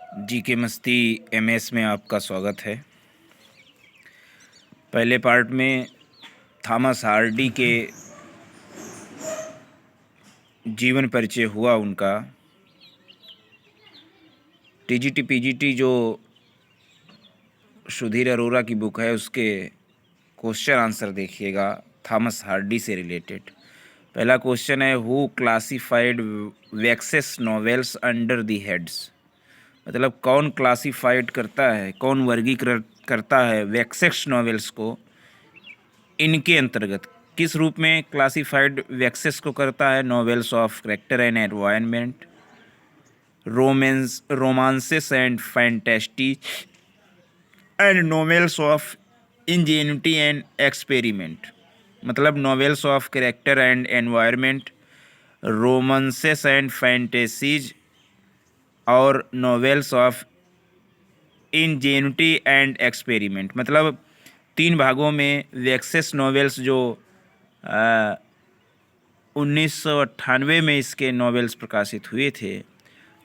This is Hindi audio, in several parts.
जी के मस्ती एमएस में आपका स्वागत है। पहले पार्ट में थॉमस हार्डी के जीवन परिचय हुआ उनका। टीजीटी पीजीटी जो सुधीर अरोरा की बुक है उसके क्वेश्चन आंसर देखिएगा थॉमस हार्डी से रिलेटेड। पहला क्वेश्चन है, who classified waxes novels under the heads. मतलब कौन क्लासिफाइड करता है, कौन वर्गीकृत करता है वैक्सेस नॉवेल्स को, इनके अंतर्गत किस रूप में क्लासिफाइड वैक्सेस को करता है? Novels of character and environment, romances and fantasies and novels of ingenuity and experiment. मतलब novels of character and environment, romances and fantasies और novels of ingenuity and experiment. मतलब 3 भागों में वैक्सेस नॉवेल्स जो 1998 में इसके नॉवेल्स प्रकाशित हुए थे,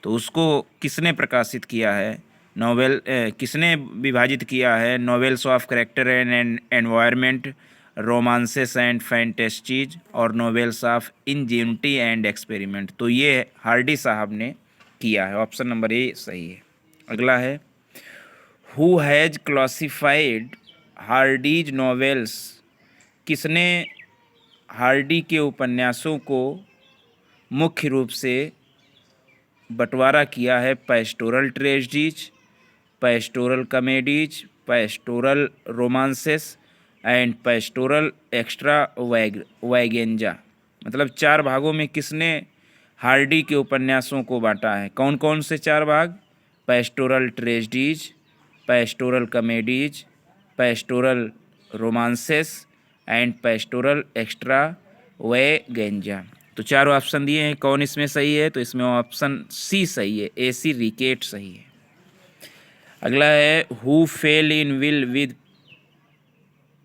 तो उसको किसने प्रकाशित किया है? किसने विभाजित किया है? Novels of character and environment, romances and fantasies और novels of ingenuity and experiment. तो ये हार्डी साहब ने किया है। ऑप्शन नंबर ए सही है। अगला है, who has classified Hardy's novels. किसने हार्डी के उपन्यासों को मुख्य रूप से बंटवारा किया है? Pastoral tragedies, pastoral comedies, pastoral romances and pastoral extravaganza. मतलब 4 भागों में किसने हार्डी के उपन्यासों को बांटा है? कौन कौन से 4 भाग? Pastoral tragedies, pastoral comedies, pastoral romances and pastoral extravaganza. तो 4 ऑप्शन दिए हैं, कौन इसमें सही है? तो इसमें ऑप्शन सी सही है, एसी रिकेट सही है। अगला है, who fell in ill with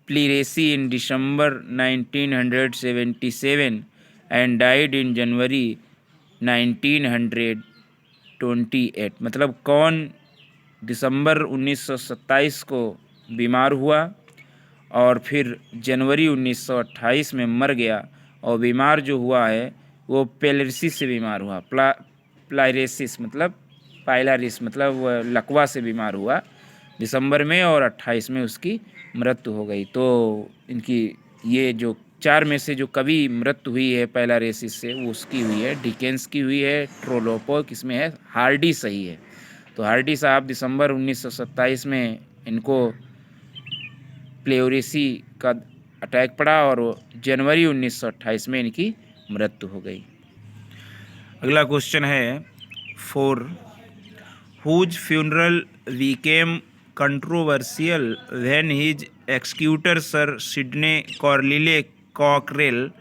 pleurisy in December 1977 and died in January 1928। मतलब कौन दिसंबर 1927 को बीमार हुआ और फिर जनवरी 1928 में मर गया। और बीमार जो हुआ है वो प्लेरेसी से बीमार हुआ। प्लाइरेसिस मतलब पाइलारिस मतलब लकवा से बीमार हुआ दिसंबर में, और 28 में उसकी मृत्यु हो गई। तो इनकी ये जो 4 में से जो कभी मृत्यु हुई है पाइलारिसिस से, वो उसकी हुई है, डिकेंस की हुई है, ट्रोलोपो किसमें है? हार्डी सही है। तो हार्डी साहब दिसंबर 1927 में इनको प्लेरेसी का अटैक पड़ा और जनवरी 1928 में इनकी मृत्यु हो गई। अगला क्वेश्चन है, 4, whose funeral became controversial when his executor sir Sydney Carlyle Cockerell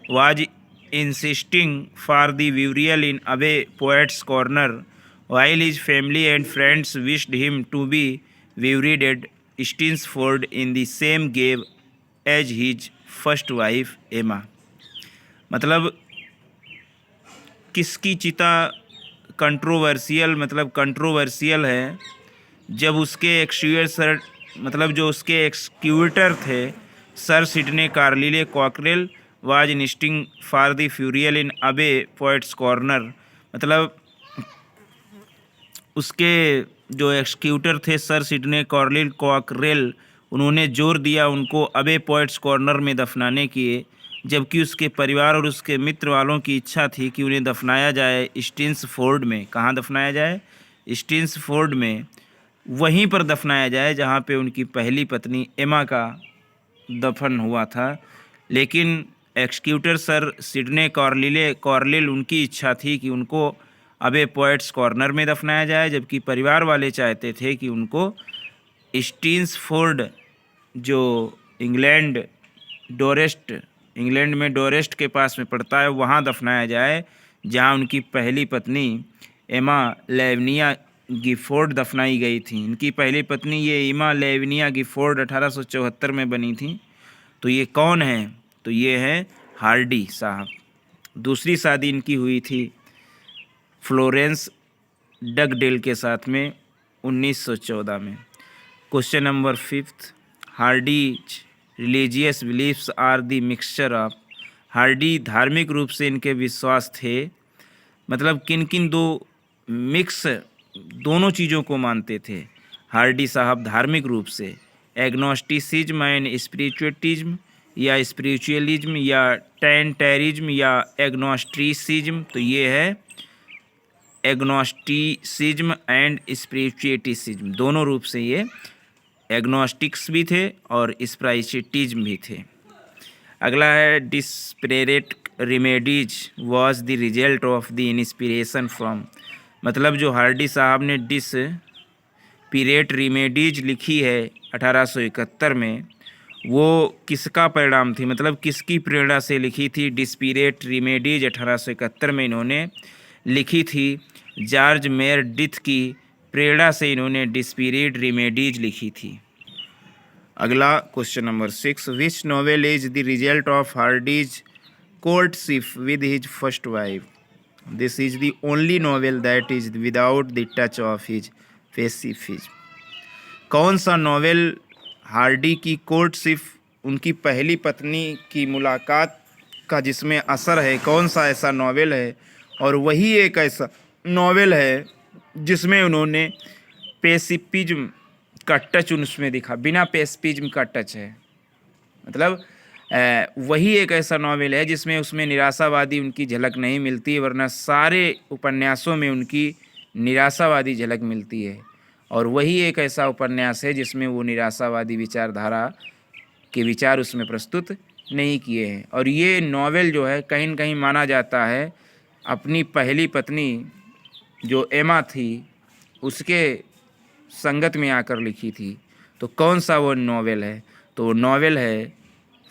was insisting for the burial in Abbey poets corner while his family and friends wished him to be buried at Stinsford in the same grave as his first wife Emma। मतलब किसकी चिता कंट्रोवर्शियल, मतलब कंट्रोवर्शियल है जब उसके एक्सक्यूटर मतलब जो उसके एक्सक्यूटर थे sir Sydney Carlyle Cockerell was insisting for the burial in Abbey poets corner. मतलब उसके जो एक्सक्यूटर थे सर सिडने कॉर्लिल कॉकरेल, उन्होंने जोर दिया उनको अबे पोएट्स कॉर्नर में दफनाने की, जबकि उसके परिवार और उसके मित्र वालों की इच्छा थी कि उन्हें दफनाया जाए स्टिन्सफोर्ड में। कहाँ दफनाया जाए? स्टिन्सफोर्ड में। वहीं पर दफनाया जाए जहाँ पे उनकी पहली पत्नी एमा का दफन हुआ था। लेकिन एक्सक्यूटर सर सिडने कॉर्लिल उनकी इच्छा थी कि उनको अबे पोएट्स कॉर्नर में दफनाया जाए, जबकि परिवार वाले चाहते थे कि उनको स्टिन्सफोर्ड जो इंग्लैंड में डोरेस्ट के पास में पड़ता है, वहाँ दफनाया जाए जहाँ उनकी पहली पत्नी एमा लेवनिया गिफोर्ड दफनाई गई थी। इनकी पहली पत्नी ये एमा लेवनिया गिफोर्ड 1874 में बनी थी। तो ये कौन है? तो ये है हार्डी साहब। दूसरी शादी इनकी हुई थी फ्लोरेंस डगडेल के साथ में 1914 में। Question number 5, Hardy's religious beliefs are the mixture of. Hardy धार्मिक रूप से इनके विश्वास थे, मतलब किन किन दो मिक्स दोनों चीज़ों को मानते थे हार्डी साहब धार्मिक रूप से, एग्नोस्टिसिज्म एंड स्पिरिचुअलिज्म, या स्पिरिचुअलिज्म, या टेंटेरिज्म, या एग्नोस्टिसिज्म। तो ये है एग्नोस्टिसिज्म एंड स्पिरिचुएटिज्म, दोनों रूप से ये एग्नोस्टिक्स भी थे और स्पिरिचुएटिज्म भी थे। अगला है desperate remedies was the result of the inspiration from. मतलब जो हार्डी साहब ने डिस्पेरेट रेमेडीज लिखी है 1871 में, वो किसका परिणाम थी, मतलब किसकी प्रेरणा से लिखी थी। डिस्पेरेट रेमेडीज 1871 में इन्होंने लिखी थी, जॉर्ज मेयरडिथ की प्रेरणा से इन्होंने डिस्पेरेट रेमेडीज लिखी थी। अगला question number 6, which novel is the result of Hardy's courtship with his first wife? This is the only novel that is without the touch of his pacifism. कौन सा नॉवेल हार्डी की कोर्टशिप, उनकी पहली पत्नी की मुलाकात का जिसमें असर है, कौन सा ऐसा नॉवेल है? और वही एक ऐसा नॉवेल है जिसमें उन्होंने पेसिफिज्म का टच उसमें दिखा, बिना पेसिफिज्म का टच है। मतलब वही एक ऐसा नॉवेल है जिसमें उसमें निराशावादी उनकी झलक नहीं मिलती, वरना सारे उपन्यासों में उनकी निराशावादी झलक मिलती है। और वही एक ऐसा उपन्यास है जिसमें वो निराशावादी विचारधारा के विचार उसमें प्रस्तुत नहीं किए हैं। और ये नॉवेल जो है कहीं न कहीं माना जाता है अपनी पहली पत्नी जो एमा थी उसके संगत में आकर लिखी थी। तो कौन सा वो नॉवेल है? तो नॉवेल है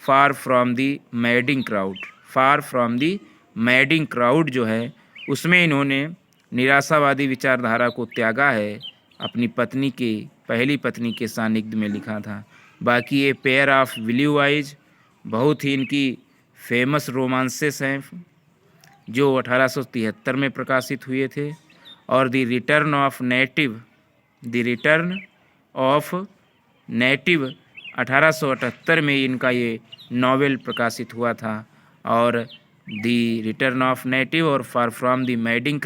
far from the madding crowd. Far from the madding crowd जो है उसमें इन्होंने निराशावादी विचारधारा को त्यागा है, अपनी पत्नी के पहली पत्नी के सानिध्य में लिखा था। बाकी ये पेयर ऑफ ब्लू आइज बहुत ही इनकी फेमस रोमांसेस हैं जो 1873 में प्रकाशित हुए थे। और द रिटर्न ऑफ नेटिव 1878 में इनका ये नॉवेल प्रकाशित हुआ था। और द रिटर्न ऑफ नेटिव और far from the madding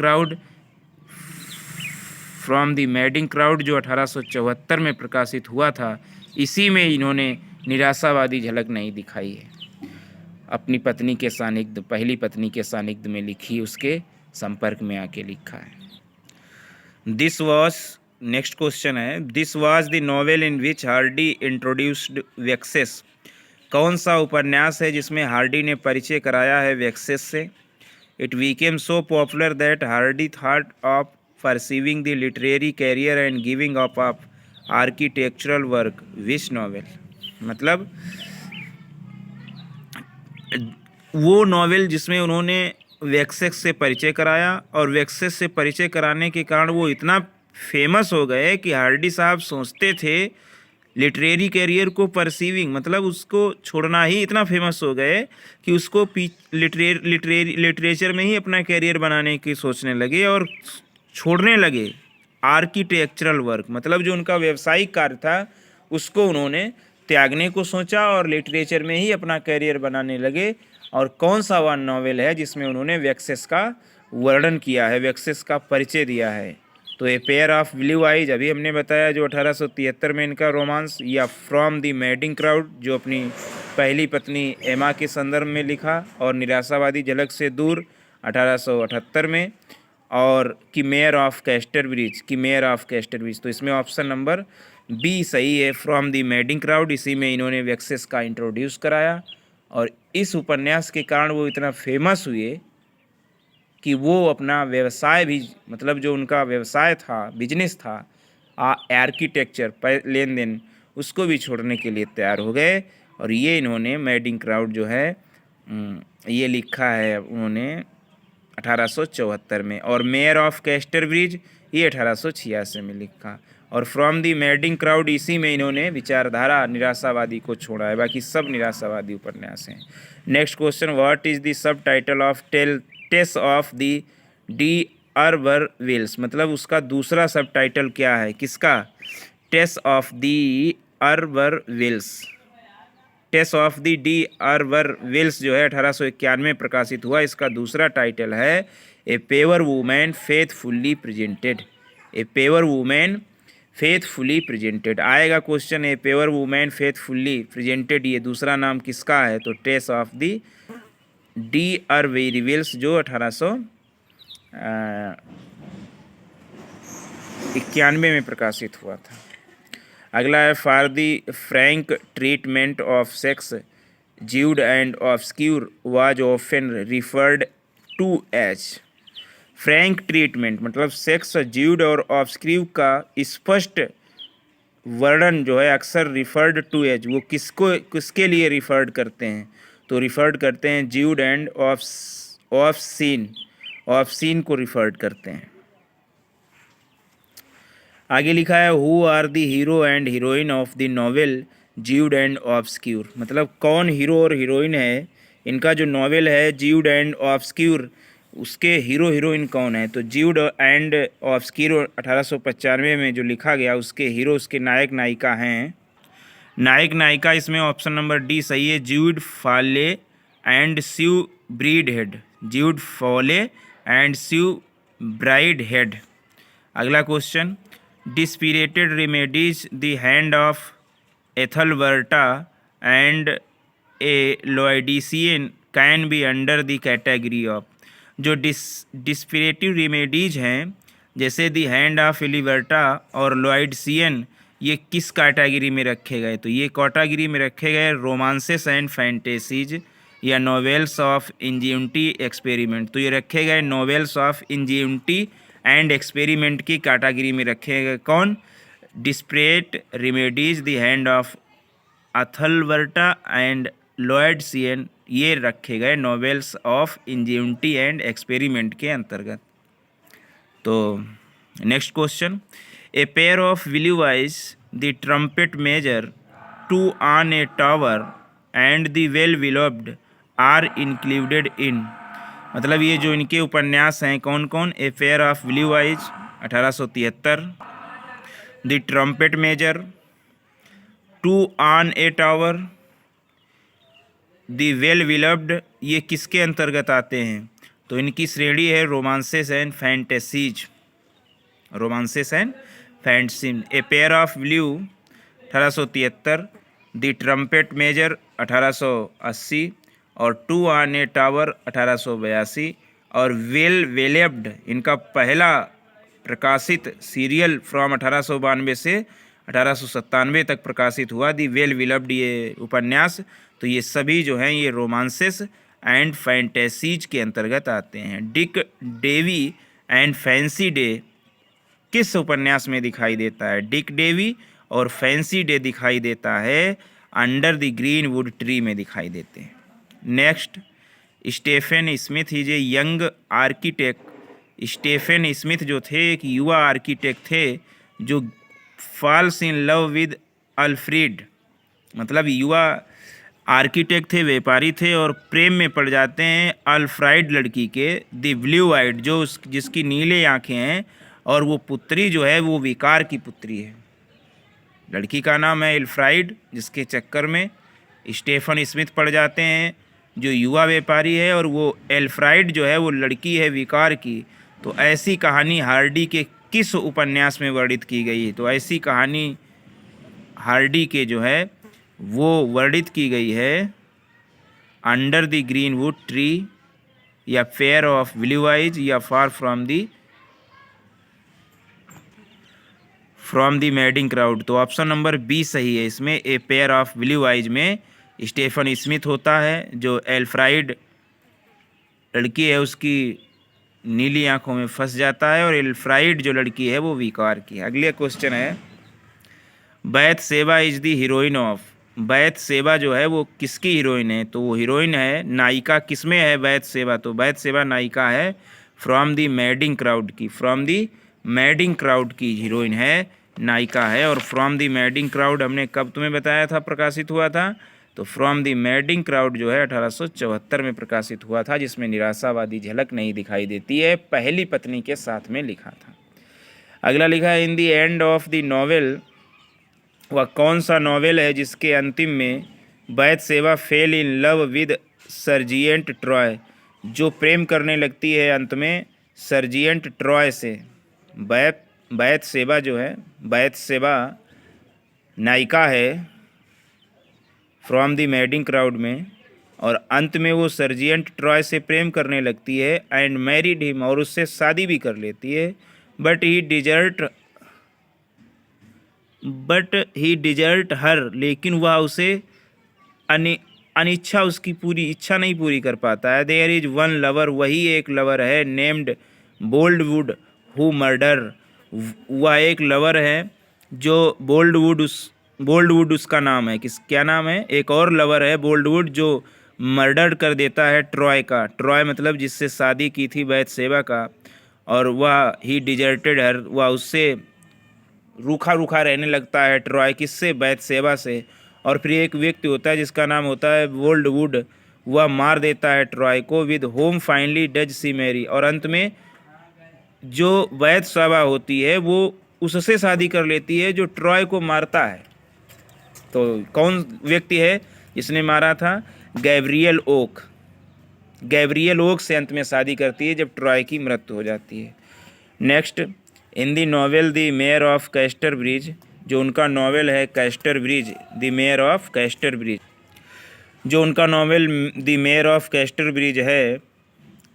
crowd जो 1874 में प्रकाशित हुआ था, इसी में इन्होंने निराशावादी झलक नहीं दिखाई है, अपनी पत्नी के सानिध्य, पहली पत्नी के सानिध्य में लिखी, उसके संपर्क में आके लिखा है। दिस वॉज, नेक्स्ट क्वेश्चन है, this was the novel in which Hardy introduced Wessex. कौन सा उपन्यास है जिसमें हार्डी ने परिचय कराया है वेक्सेस से? It became so popular that Hardy thought of perceiving the literary career and giving up of architectural work. Which novel? मतलब वो नॉवेल जिसमें उन्होंने वेक्सेस से परिचय कराया, और वेक्सेस से परिचय कराने के कारण वो इतना फेमस हो गए कि हार्डी साहब सोचते थे लिटरेरी कैरियर को परसीविंग, मतलब उसको छोड़ना ही इतना फेमस हो गए कि उसको लिटरेचर में ही अपना कैरियर बनाने की सोचने लगे और छोड़ने लगे आर्किटेक्चरल वर्क, मतलब जो उनका व्यावसायिक कार्य था उसको उन्होंने त्यागने को सोचा और लिटरेचर में ही अपना कैरियर बनाने लगे। और कौन सा वह नॉवेल है जिसमें उन्होंने वेक्सेस का वर्णन किया है, वेक्सेस का परिचय दिया है? तो ए पेयर ऑफ ब्लू आइज अभी हमने बताया जो 1873 में इनका रोमांस, या फ्रॉम द मैडिंग क्राउड जो अपनी पहली पत्नी एमा के संदर्भ में लिखा और निराशावादी झलक से दूर 1878 में, और की मेयर ऑफ कैस्टरब्रिज। तो इसमें ऑप्शन नंबर बी सही है, फ्रॉम द मैडिंग क्राउड। इसी में इन्होंने वेक्सेस का इंट्रोड्यूस कराया और इस उपन्यास के कारण वो इतना फेमस हुए कि वो अपना व्यवसाय भी, मतलब जो उनका व्यवसाय था, बिजनेस था आर्किटेक्चर लेन देन, उसको भी छोड़ने के लिए तैयार हो गए। और ये इन्होंने मैडिंग क्राउड जो है ये लिखा है उन्होंने 1874 में, और मेयर ऑफ कैस्टरब्रिज ये 1886 में लिखा। और फ्रॉम दी मैडिंग क्राउड इसी में इन्होंने विचारधारा निराशावादी को छोड़ा है, बाकी सब निराशावादी उपन्यास हैं। Next question, what is the subtitle of Tess of the d'Urbervilles, मतलब उसका दूसरा सब टाइटल क्या है, किसका, Tess of the Tess of the d'Urbervilles है 1891 प्रकाशित हुआ। इसका दूसरा टाइटल है a pure woman faithfully presented. A pure woman faithfully presented आएगा क्वेश्चन। A pure woman faithfully presented ये दूसरा नाम किसका है, तो टेस ऑफ दी अर्बर वेल्स जो 1891 में प्रकाशित हुआ था। अगला है for the frank treatment of sex Jude and obscure was often referred to as. Frank treatment मतलब सेक्स ज्यूड और ऑब्सक्यूर का स्पष्ट वर्णन जो है अक्सर रिफर्ड टू एज, वो किसके लिए रिफर्ड करते हैं, तो रिफर्ड करते हैं ज्यूड एंड ऑब्सीन को रिफर्ड करते हैं। आगे लिखा है who are the hero and heroine of the novel Jude and obscure, मतलब कौन हीरो और हीरोइन है इनका जो नॉवेल है ज्यूड एंड ऑब्सक्यूर, उसके हीरो हीरोइन कौन है, तो ज्यूड एंड ऑब्सक्यूर 1895 में जो लिखा गया उसके हीरो, उसके नायक नायिका हैं। नायक नायिका इसमें ऑप्शन नंबर डी सही है, Jude Fawley and Sue Bridehead. Jude Fawley and Sue Bridehead. अगला question, desperate remedies the hand of Ethelberta and a Laodicean can be under the category of. जो डिस्पिरेटिव रेमेडीज हैं जैसे दी हैंड ऑफ एलिबर्टा और लोइडसियन, ये किस कैटेगरी में रखे गए, तो ये कैटेगरी में रखे गए रोमांसेस एंड फैंटेसीज या नॉवेल्स ऑफ इंजेनिटी एक्सपेरिमेंट। तो ये रखे गए novels of ingenuity and experiment की कैटेगरी में रखे गए। कौन, desperate remedies the hand of Ethelberta and Laodicean, ये रखे गए novels of ingenuity and experiment के अंतर्गत। तो next question, a pair of blue eyes the trumpet major two on a tower and the well विलोब्ड आर इंक्लूडेड इन, मतलब ये जो इनके उपन्यास हैं कौन कौन, a pair of blue eyes 1873, the trumpet major, two on a tower, the well beloved, ये किसके अंतर्गत आते हैं, तो इनकी श्रेणी है romances and fantasies. Romances and fantasy. A pair of blue 1873, the trumpet major 1880 और टू ऑन ए टावर 1882 और वेल विलव्ड इनका पहला प्रकाशित सीरियल फ्रॉम 1892 से 1897 तक प्रकाशित हुआ, दी वेल विलव्ड ये उपन्यास। तो ये सभी जो हैं ये रोमांसेस एंड फैंटेसीज के अंतर्गत आते हैं। Dick Dewy and Fancy Day किस उपन्यास में दिखाई देता है, डिक डेवी और फैंसी डे दिखाई देता है Under the Greenwood Tree में दिखाई देते हैं। Next, Stephen Smith is a young architect. Stephen Smith जो थे एक युवा आर्किटेक्ट थे जो falls in love with Alfred, मतलब युवा आर्किटेक्ट थे, व्यापारी थे और प्रेम में पड़ जाते हैं अल्फ्राइड लड़की के, द ब्लू आइड जो जिसकी नीले आँखें हैं और वो पुत्री जो है वो विकार की पुत्री है। लड़की का नाम है एल्फ्राइड, जिसके चक्कर में स्टीफन स्मिथ पड़ जाते हैं जो युवा व्यापारी है, और वो एल्फ्राइड जो है वो लड़की है विकार की। तो ऐसी कहानी हार्डी के किस उपन्यास में वर्णित की गई है, तो ऐसी कहानी हार्डी के जो है वो वर्णित की गई है Under the Greenwood tree या पेयर ऑफ विलीवाइज या far from the madding crowd. तो ऑप्शन नंबर बी सही है इसमें। ए पेयर ऑफ विलीवाइज में स्टीफन स्मिथ होता है जो एल्फ्राइड लड़की है उसकी नीली आंखों में फंस जाता है, और एल्फ्राइड जो लड़की है वो विकार की। अगले क्वेश्चन है, बैथ सेबा इज द हीरोइन ऑफ। बैथ सेबा जो है वो किसकी हीरोइन है, तो वो हीरोइन है, नायिका किसमें है बैथ सेबा, तो बैथ सेबा नायिका है फ्रॉम द मैडिंग क्राउड की। फ्रॉम द मैडिंग क्राउड की हीरोइन है, नायिका है। और फ्रॉम द मैडिंग क्राउड हमने कब तुम्हें बताया था प्रकाशित हुआ था, तो फ्रॉम द मैडिंग क्राउड जो है 1874 में प्रकाशित हुआ था, जिसमें निराशावादी झलक नहीं दिखाई देती है, पहली पत्नी के साथ में लिखा था। अगला लिखा है in the end of the novel, वह कौन सा नॉवेल है जिसके अंतिम में Bathsheba fell in love with sergeant Troy, जो प्रेम करने लगती है अंत में सर्जिएंट ट्रॉय से। बैथशेबा जो है, बैथशेबा नायिका है फ्रॉम द मैडिंग क्राउड में, और अंत में वो सर्जिएंट ट्रॉय से प्रेम करने लगती है एंड मैरिड हिम, और उससे शादी भी कर लेती है। बट ही डिजर्ट हर, लेकिन वह उसे अनिच्छा, उसकी पूरी इच्छा नहीं पूरी कर पाता है। देयर इज वन लवर, वही एक लवर है, नेम्ड बोल्डवुड हु मर्डर, वह एक लवर है जो बोल्डवुड उसका नाम है। क्या नाम है? एक और लवर है बोल्डवुड जो मर्डर कर देता है ट्रॉय का। ट्रॉय मतलब जिससे शादी की थी बैथशेबा का, और वह ही डिजर्टेड हर, वह उससे रूखा रूखा रहने लगता है। ट्रॉय किससे? बैथशेबा से। और फिर एक व्यक्ति होता है जिसका नाम होता है बोल्डवुड, वह मार देता है ट्रॉय को। With home finally does see Mary, और अंत में जो बैथशेबा होती है वो उससे शादी कर लेती है जो ट्रॉय को मारता है। तो कौन व्यक्ति है जिसने मारा था? Gabriel okay. गैब्रियल ओक से अंत में शादी करती है जब ट्रॉय की मृत्यु हो जाती है। Next, in the novel the mayor of Casterbridge, जो उनका नॉवेल है Casterbridge, the mayor of Casterbridge, जो उनका novel the mayor of Casterbridge है,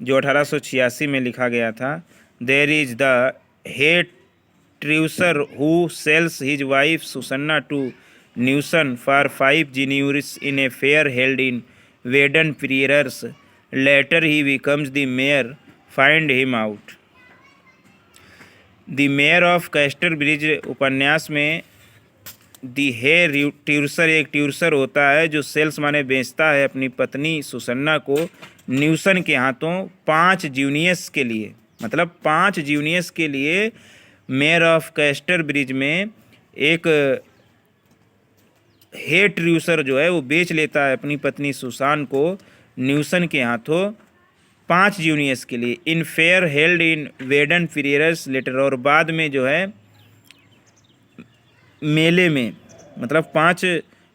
जो 1886 में लिखा गया था। There is the head trusser who sells his wife Susanna to Newson for 5 guineas in a fair held in Weden Prairies. Later he becomes the mayor. Find him out. The mayor of castor bridge उपन्यास में दी हे ट्यूसर, एक ट्यूसर होता है जो सेल्स माने बेचता है अपनी पत्नी सुसन्ना को न्यूसन के हाथों 5 guineas के लिए, मतलब 5 guineas के लिए मेयर ऑफ कैस्टर ब्रिज में एक हेड ट्रूसर जो है वो बेच लेता है अपनी पत्नी सुसान को न्यूसन के हाथों 5 guineas के लिए। In fair held in Weydon Priors later, और बाद में जो है मेले में, मतलब 5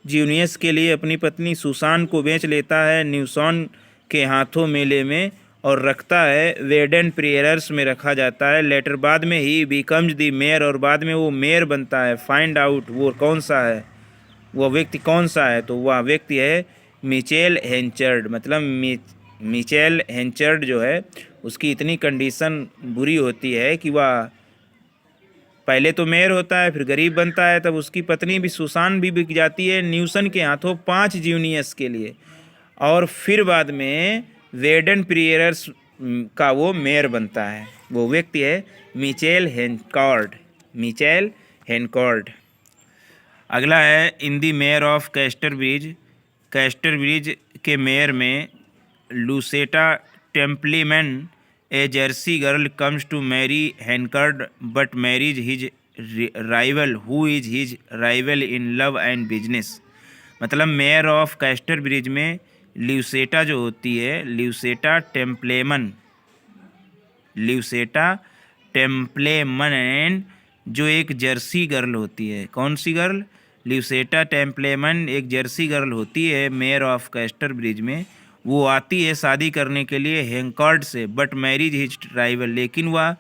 guineas के लिए अपनी पत्नी सुसान को बेच लेता है न्यूसन के हाथों मेले में, और रखता है वेडन प्रेयर्स में रखा जाता है। लेटर बाद में ही बिकम्स द मेयर, और बाद में वो मेयर बनता है। फाइंड आउट, वो कौन सा है, वह व्यक्ति कौन सा है? तो वह व्यक्ति है मिचेल हेंचर्ड। मतलब मिचेल हेंचर्ड जो है उसकी इतनी कंडीशन बुरी होती है कि वह पहले तो मेयर होता है, फिर गरीब बनता है, तब उसकी पत्नी भी सुसान भी बिक जाती है न्यूसन के हाथों 5 guineas के लिए, और फिर बाद में वेडन प्रेयर्स का वो मेयर बनता है। वो व्यक्ति है मिचेल हेनकॉर्ड। Mitchell Henchard. अगला है in the mayor of Casterbridge. Casterbridge के मेयर में Lucetta Templeman, a Jersey girl, comes to marry Henchard but marries his rival who is his rival in love and business. मतलब मेयर ऑफ कैस्टर ब्रिज में ल्यूसेटा जो होती है, ल्यूसेटा टेम्पलेमन जो एक जर्सी गर्ल होती है। कौन सी गर्ल? ल्यूसेटा टेम्पलेमन एक जर्सी गर्ल होती है मेयर ऑफ कैस्टर ब्रिज में। वो आती है शादी करने के लिए हेनकॉर्ड से, बट मैरिज हिज राइवल, लेकिन वह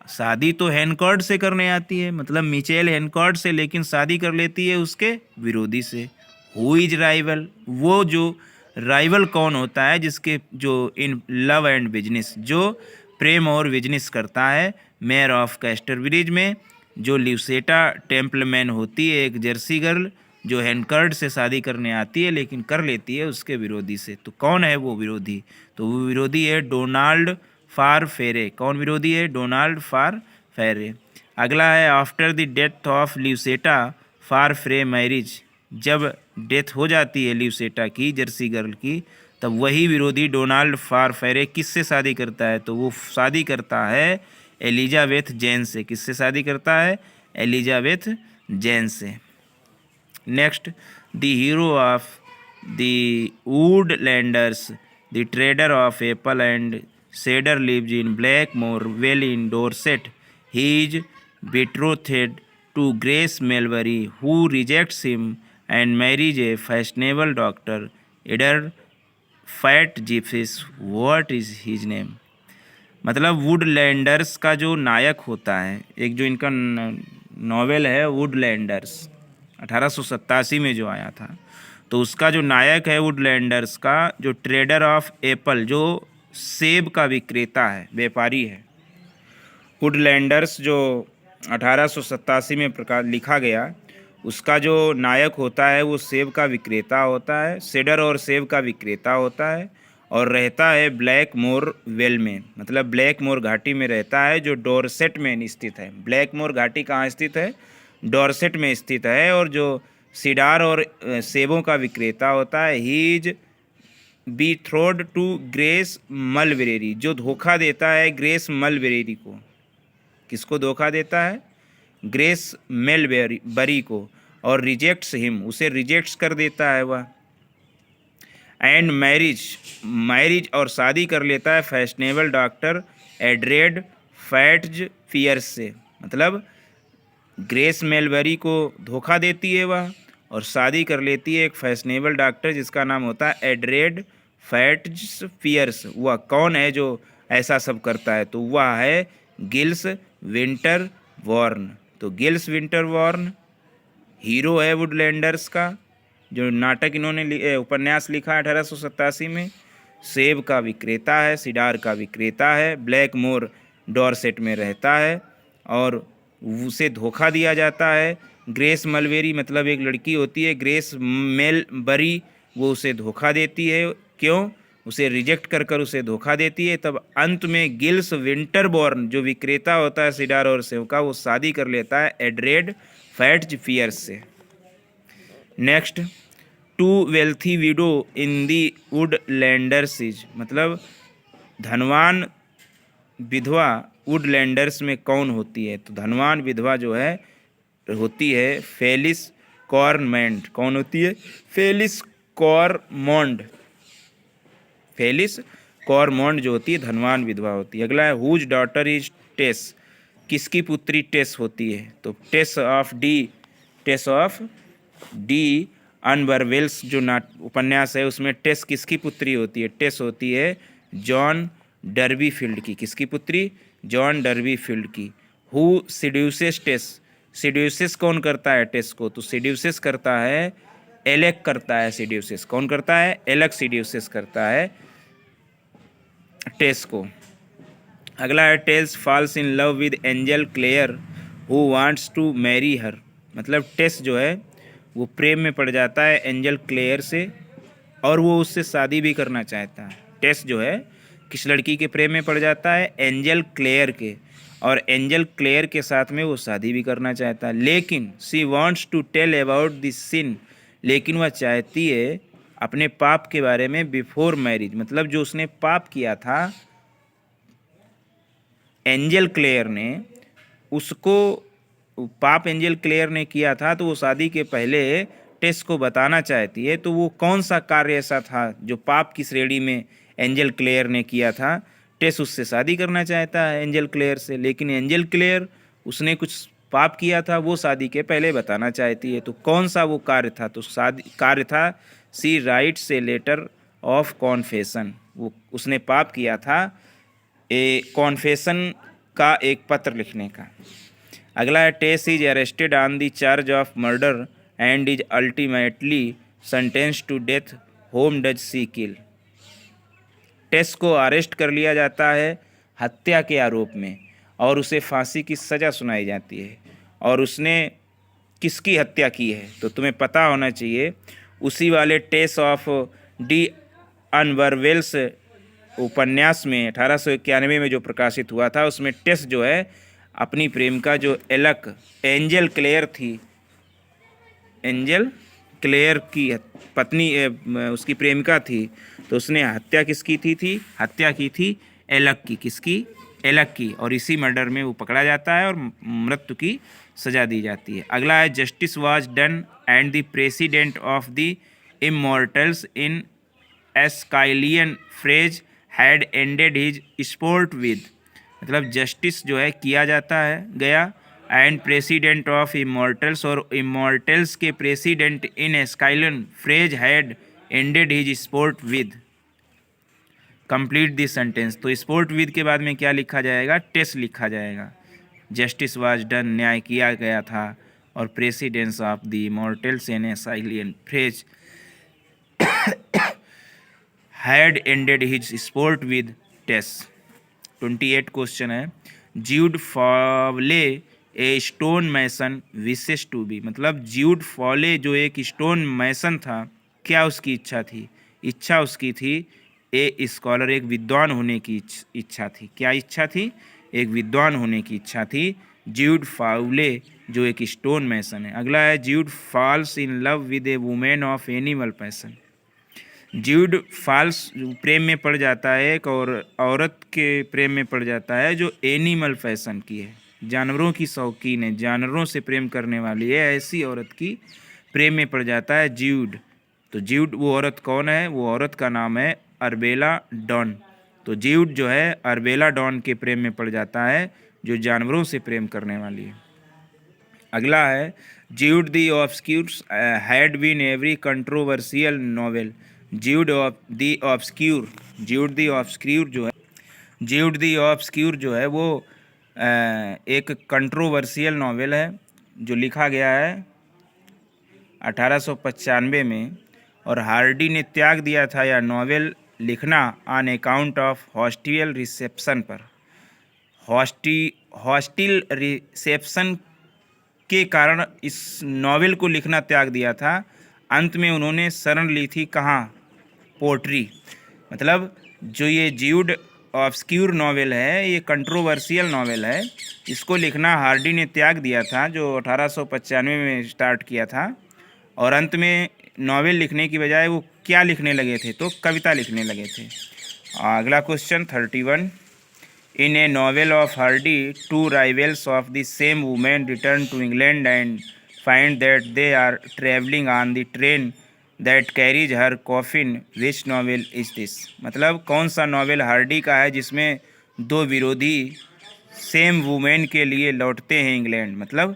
शादी तो हेनकॉर्ड से करने आती है, मतलब मिचेल हेनकॉर्ड से, लेकिन शादी कर लेती है उसके विरोधी से। हु इज राइवल, वो जो राइवल कौन होता है जिसके, जो इन लव एंड बिजनेस, जो प्रेम और बिजनेस करता है मेयर ऑफ कैस्टर ब्रिज में, जो ल्यूसेटा टेम्पलमैन होती है एक जर्सी गर्ल जो हेनकॉर्ड से शादी करने आती है लेकिन कर लेती है उसके विरोधी से। तो कौन है वो विरोधी? तो वो विरोधी है डोनाल्ड फार फेरे। कौन विरोधी है? डोनाल्ड फार फेरे। अगला है आफ्टर द डेथ ऑफ ल्यूसेटा फार फ्रे मैरिज। जब डेथ हो जाती है ल्यूसेटा की, जर्सी गर्ल की, तब वही विरोधी डोनाल्ड फार फेरे किससे शादी करता है? तो वो शादी करता है एलिजाबेथ जेन से। किससे शादी करता है? एलिजाबेथ जेन से। Next, the hero of The Woodlanders, the trader of apple and cedar lives in Blackmore Vale in Dorset. He is betrothed to Grace Melbury, who rejects him and marries a fashionable doctor. Eder Fitzpiers, what is his name. मतलब वुडलैंडर्स का जो नायक होता है, एक जो इनका नॉवेल है वुडलैंडर्स 1887 में जो आया था, तो उसका जो नायक है वुडलैंडर्स का, जो ट्रेडर ऑफ एप्पल, जो सेब का विक्रेता है, व्यापारी है। वुडलैंडर्स जो 1887 में प्रकाश लिखा गया, उसका जो नायक होता है वो सेब का विक्रेता होता है, सेडर और सेब का विक्रेता होता है, और रहता है ब्लैकमोर वेल में, मतलब ब्लैकमोर घाटी में रहता है, जो डॉर्सेट में स्थित है। ब्लैकमोर घाटी कहाँ स्थित है? डॉर्सेट में स्थित है। और जो सिडार और सेबों का विक्रेता होता है, he is betrothed to Grace Melbury, जो धोखा देता है ग्रेस मलबेरी को। किसको धोखा देता है? ग्रेस मेलबेरी को। और रिजेक्ट्स हिम, उसे रिजेक्ट्स कर देता है वह। एंड मैरिज और शादी कर लेता है फैशनेबल डॉक्टर एड्रेड फैट्ज फियर्स से। मतलब ग्रेस मेलबेरी को धोखा देती है वह और शादी कर लेती है एक फैशनेबल डॉक्टर जिसका नाम होता है एड्रेड फैट्ज फियर्स। वह कौन है जो ऐसा सब करता है? तो वह है गिल्स विंटर वॉर्न। तो गिल्स विंटर वॉर्न हीरो है वुडलैंडर्स का, जो नाटक इन्होंने उपन्यास लिखा है 1887 में। सेब का विक्रेता है, सिडार का विक्रेता है, ब्लैकमोर डॉर्सेट में रहता है और उसे धोखा दिया जाता है। ग्रेस मलबेरी मतलब एक लड़की होती है ग्रेस मेलबरी, वो उसे धोखा देती है। क्यों? उसे रिजेक्ट कर उसे धोखा देती है। तब अंत में गिल्स विंटरबॉर्न जो विक्रेता होता है सिडार और सेब का, वो शादी कर लेता है एड्रेड फैट्ज फियर्स से। नेक्स्ट, टू वेल्थी विडो इन दी वुडलैंडर्स, मतलब धनवान विधवा वुडलैंडर्स में कौन होती है? तो धनवान विधवा जो है होती है फेलिस कॉर्मोंड। कौन होती है? फेलिस कॉर्मोंड। फेलिस कॉर्मोंड जो होती है धनवान विधवा होती है। अगला है हुज डॉटर इज टेस, किसकी पुत्री टेस होती है? तो टेस ऑफ डी अनबरवेल्स जो उपन्यास है उसमें टेस किसकी पुत्री होती है? टेस होती है जॉन डर्बीफील्ड की। किसकी पुत्री? जॉन डर्बीफील्ड की। हु सिड्यूसेस टेस, सिड्यूसेस कौन करता है टेस को? तो सिड्यूसेस करता है एलेक करता है सिड्यूसेस। कौन करता है? एलेक सिड्यूसेस करता है टेस को। अगला है Tess falls in love with Angel Clare who wants to marry her, मतलब टेस जो है वो प्रेम में पड़ जाता है एंजल क्लेयर से और वो उससे शादी भी करना चाहता है। टेस जो है किस लड़की के प्रेम में पड़ जाता है? एंजल क्लेयर के, और एंजल क्लेयर के साथ में वो शादी भी करना चाहता है। लेकिन she wants to tell about this sin, लेकिन वह चाहती है अपने पाप के बारे में बिफोर मैरिज, मतलब जो उसने पाप किया था एंजल क्लेयर ने, उसको पाप एंजल क्लेयर ने किया था तो वो शादी के पहले टेस को बताना चाहती है। तो वो कौन सा कार्य ऐसा था जो पाप की श्रेणी में एंजल क्लेयर ने किया था? टेस उससे शादी करना चाहता है एंजल क्लेयर से, लेकिन एंजल क्लेयर उसने कुछ पाप किया था वो शादी के पहले बताना चाहती है। तो कौन सा वो कार्य था? तो शादी कार्य था she writes a letter of confession, वो उसने पाप किया था ए कॉन्फेशन का एक पत्र लिखने का। अगला है Tess is arrested on the charge of murder and is ultimately sentence to death, whom does she kill. Tess को अरेस्ट कर लिया जाता है हत्या के आरोप में और उसे फांसी की सज़ा सुनाई जाती है। और उसने किसकी हत्या की है? तो तुम्हें पता होना चाहिए, उसी वाले टेस ऑफ डी अनबरवेल्स उपन्यास में 1891 में जो प्रकाशित हुआ था, उसमें टेस जो है अपनी प्रेमिका जो एलक एंजल क्लेयर थी, एंजल क्लेयर की पत्नी उसकी प्रेमिका थी, तो उसने हत्या किसकी थी? हत्या की थी एलक की। किसकी? एलक की। और इसी मर्डर में वो पकड़ा जाता है और मृत्यु की सज़ा दी जाती है। अगला है justice was done and the president of the immortals in Aeschylean phrase had ended his sport with, मतलब जस्टिस जो है किया जाता है गया, एंड प्रेसिडेंट ऑफ इमॉर्टल्स, और इमॉर्टल्स के president in Aeschylean phrase had ended his sport with. Complete this sentence. तो स्पोर्ट विद के बाद में क्या लिखा जाएगा? टेस्ट लिखा जाएगा। जस्टिस वाज डन, न्याय किया गया था, और presidents of the immortals in Aeschylean phrase had ended his sport with Tess. 28 question है। Jude Fawley a stone mason wishes to be, मतलब ज्यूड फॉले जो एक स्टोन मैसन था, क्या उसकी इच्छा थी? इच्छा उसकी थी ए स्कॉलर, एक विद्वान होने की इच्छा थी। क्या इच्छा थी? एक विद्वान होने की इच्छा थी। ज्यूड फाउले जो एक स्टोन मैसन है। अगला है Jude falls in love with a women of animal passion. Jude falls प्रेम में पड़ जाता है, एक और औरत के प्रेम में पड़ जाता है जो एनिमल फैशन की है, जानवरों की शौकीन है, जानवरों से प्रेम करने वाली है, ऐसी औरत की प्रेम में पड़ जाता है ज्यूड। तो ज्यूड वो औरत कौन है? वो औरत का नाम है अरबेला डॉन। तो ज्यूड जो है अरबेला डॉन के प्रेम में पड़ जाता है, जो जानवरों से प्रेम करने वाली है। अगला है Jude the obscures had been a very controversial novel. Jude the obscure, Jude the obscure जो है, ज्यूड द ऑब्सक्यूर जो है वो एक कंट्रोवर्शियल नॉवेल है जो लिखा गया है 1895 में, और हार्डी ने त्याग दिया था यह नॉवेल लिखना on account of hostile reception पर। हॉस्टिल रिसेप्शन के कारण इस नॉवेल को लिखना त्याग दिया था। अंत में उन्होंने शरण ली थी कहाँ? पोट्री। मतलब जो ये ज्यूड ऑब्सक्यूर नॉवेल है, ये कंट्रोवर्शियल नॉवेल है, इसको लिखना हार्डी ने त्याग दिया था, जो 1895 में स्टार्ट किया था, और अंत में नॉवेल लिखने की बजाय वो क्या लिखने लगे थे? तो कविता लिखने लगे थे। अगला question 31। In a novel of Hardy, two rivals of the same woman return to England and find that they are travelling on the train that carries her coffin, which novel is this? मतलब कौन सा नॉवेल हार्डी का है जिसमें दो विरोधी सेम वुमेन के लिए लौटते हैं इंग्लैंड? मतलब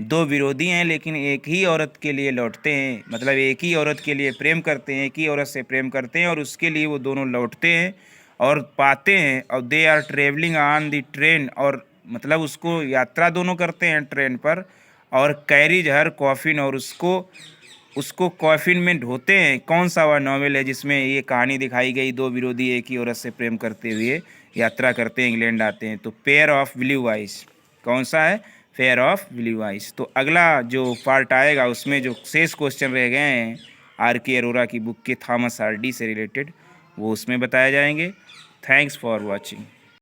दो विरोधी हैं लेकिन एक ही औरत के लिए लौटते हैं, मतलब एक ही औरत के लिए प्रेम करते हैं, एक ही औरत से प्रेम करते हैं, और उसके लिए वो दोनों लौटते हैं और पाते हैं, और they are travelling on the train, और मतलब उसको यात्रा दोनों करते हैं ट्रेन पर, और कैरीज हर कॉफिन, और उसको कॉफिन में ढोते हैं। कौन सा वह नॉवेल है जिसमें ये कहानी दिखाई गई, दो विरोधी एक ही औरत से प्रेम करते हुए यात्रा करते हैं, इंग्लैंड आते हैं? तो पेयर ऑफ ब्लू आइज। कौन सा है? Pair of blue eyes. तो अगला जो पार्ट आएगा उसमें जो शेष क्वेश्चन रह गए हैं R.K. अरोरा की बुक के थॉमस हार्डी से रिलेटेड, वो उसमें बताए जाएंगे। Thanks for watching.